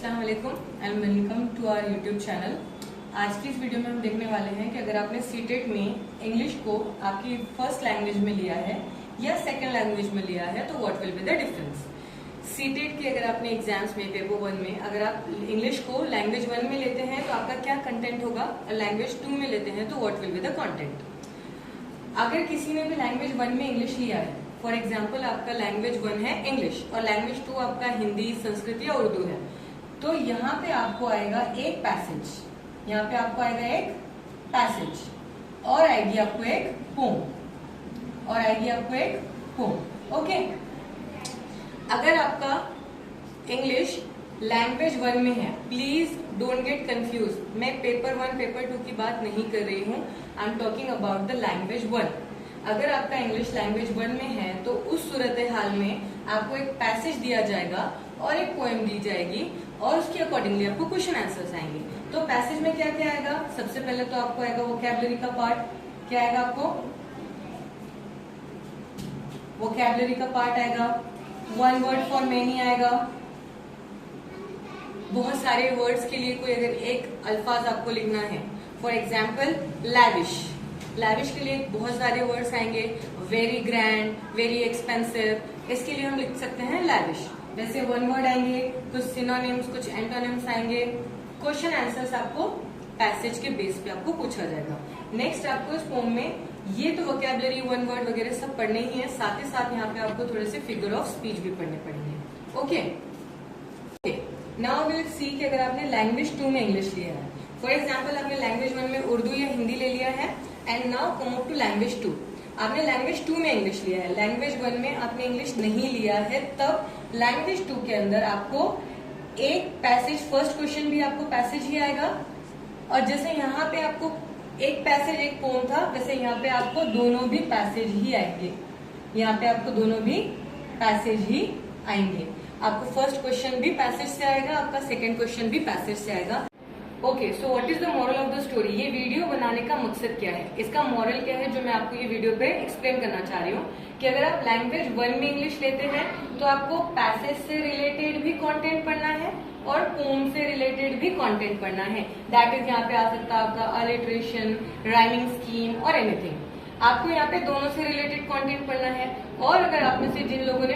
अस्सलाम वालेकुम and welcome to our YouTube channel. आज की इस वीडियो में हम देखने वाले हैं कि अगर आपने सीटेट में इंग्लिश को आपकी फर्स्ट लैंग्वेज में लिया है या सेकंड लैंग्वेज में लिया है तो what will be the difference. CTET के अगर आपने एग्जाम्स में पेपर 1 में अगर आप इंग्लिश को लैंग्वेज 1 में लेते हैं तो आपका क्या कंटेंट होगा, लैंग्वेज 2 में लेते हैं तो what will be the content. अगर किसी ने भी लैंग्वेज 1 में इंग्लिश लिया है, फॉर एग्जाम्पल आपका लैंग्वेज 1 है इंग्लिश और लैंग्वेज 2 आपका हिंदी, संस्कृत या उर्दू है, तो यहाँ पे आपको आएगा एक पैसेज, यहाँ पे आपको आएगा एक पैसेज और आएगी आपको एक पोम और आएगी आपको एक पोम। ओके, अगर आपका इंग्लिश लैंग्वेज 1 में है, प्लीज डोंट गेट कंफ्यूज, मैं पेपर 1 पेपर 2 की बात नहीं कर रही हूँ, I am talking about the language 1। अगर आपका इंग्लिश लैंग्वेज 1 में है तो उस सूरत हाल में आपको एक पैसेज दिया जाएगा और एक पोएम दी जाएगी और उसके अकॉर्डिंगली आपको क्वेश्चन आंसर्स आएंगे। तो पैसेज में क्या क्या आएगा, सबसे पहले तो आपको आएगा वोकैबुलरी का पार्ट। क्या आएगा आपको? वोकैबुलरी का पार्ट आएगा, वन वर्ड फॉर मेनी आएगा, बहुत सारे वर्ड्स के लिए कोई अगर एक अल्फाज आपको लिखना है, फॉर एग्जाम्पल लैविश, लैविश के लिए बहुत सारे वर्ड्स आएंगे, वेरी ग्रैंड, वेरी एक्सपेंसिव, इसके लिए हम लिख सकते हैं लैविश। वैसे वन वर्ड आएंगे, कुछ सिनोनिम्स, कुछ एंटोनिम्स आएंगे, क्वेश्चन आंसर्स आपको पैसेज के बेस पे आपको पूछा जाएगा। नेक्स्ट आपको इस पोम में ये तो वोकैबुलरी, वन वर्ड वगैरह सब पढ़ने ही है, साथ ही साथ यहाँ पे आपको थोड़े से फिगर ऑफ स्पीच भी पढ़ने पड़ेंगे। ओके, नाउ विल सी कि अगर आपने लैंग्वेज 2 में इंग्लिश लिया है, फॉर एग्जाम्पल आपने लैंग्वेज 1 में उर्दू या हिंदी ले लिया है and now come up to language 2। आपने लैंग्वेज 2 में इंग्लिश लिया है, लैंग्वेज 1 में आपने इंग्लिश नहीं लिया है, तब लैंग्वेज 2 के अंदर आपको एक पैसेज, फर्स्ट क्वेश्चन भी आपको पैसेज ही आएगा और जैसे यहाँ पे आपको एक पैसेज एक पोम था, वैसे यहाँ पे आपको दोनों भी पैसेज ही आएंगे, यहाँ पे आपको दोनों भी पैसेज ही आएंगे। आपको फर्स्ट क्वेश्चन भी पैसेज से आएगा, आपका सेकेंड क्वेश्चन भी पैसेज से आएगा। Okay, so what is the moral of the story. ये वीडियो बनाने का मकसद क्या है, इसका मॉरल क्या है जो मैं आपको ये वीडियो पे एक्सप्लेन करना चाह रही हूँ कि अगर आप लैंग्वेज 1 में इंग्लिश लेते हैं तो आपको पैसेज से रिलेटेड भी कंटेंट पढ़ना है और पोम से रिलेटेड भी कंटेंट पढ़ना है। दैट इज यहाँ पे आ सकता है आपका अलिटरेशन, राइमिंग स्कीम और एनीथिंग। आपको यहाँ पे दोनों से रिलेटेड कंटेंट पढ़ना है। और अगर आप में से जिन लोगों ने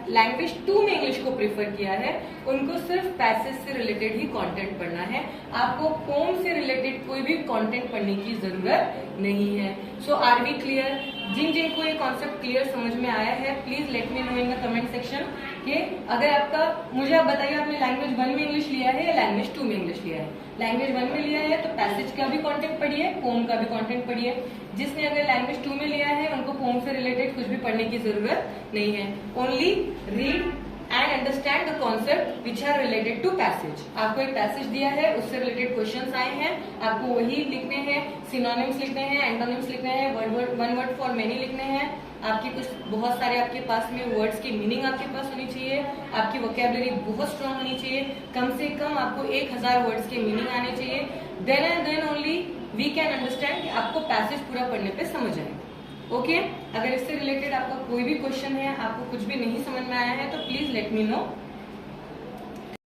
लैंग्वेज 2 में इंग्लिश को प्रेफर किया है, उनको सिर्फ पैसेज से रिलेटेड ही कंटेंट पढ़ना है, आपको पोम से रिलेटेड कोई भी कंटेंट पढ़ने की जरूरत नहीं है। सो आर वी क्लियर? जिन जिन को ये कॉन्सेप्ट क्लियर समझ में आया है, please let me know in the comment section कि अगर आपका, मुझे आप बताइए आपने लैंग्वेज 1 में इंग्लिश लिया है या लैंग्वेज 2 में इंग्लिश लिया है। लैंग्वेज 1 में लिया है तो पैसेज का भी कंटेंट पढ़िए, पोम का भी कंटेंट पढ़िए। जिसने अगर लैंग्वेज 2 में लिया है उनको पोम से रिलेटेड कुछ भी पढ़ने की जरूरत नहीं है। Only read and understand the concept which are related to passage. आपको एक पैसेज दिया है, उससे रिलेटेड क्वेश्चंस आए हैं, आपको वही लिखने हैं, सिनोनिम्स लिखने हैं, एंटोनिम्स लिखने हैं, वन वर्ड फॉर मेनी लिखने हैं। आपकी कुछ बहुत सारे आपके पास में वर्ड्स की मीनिंग आपके पास होनी चाहिए, आपकी वोकैबुलरी बहुत स्ट्रांग होनी चाहिए, कम से कम आपको 1000 वर्ड्स की मीनिंग आने चाहिए। Then and then only we can understand कि आपको पैसेज पूरा पढ़ने पे समझ आएगा। ओके, अगर इससे रिलेटेड आपका कोई भी क्वेश्चन है, आपको कुछ भी नहीं समझ में आया है तो प्लीज लेट मी नो।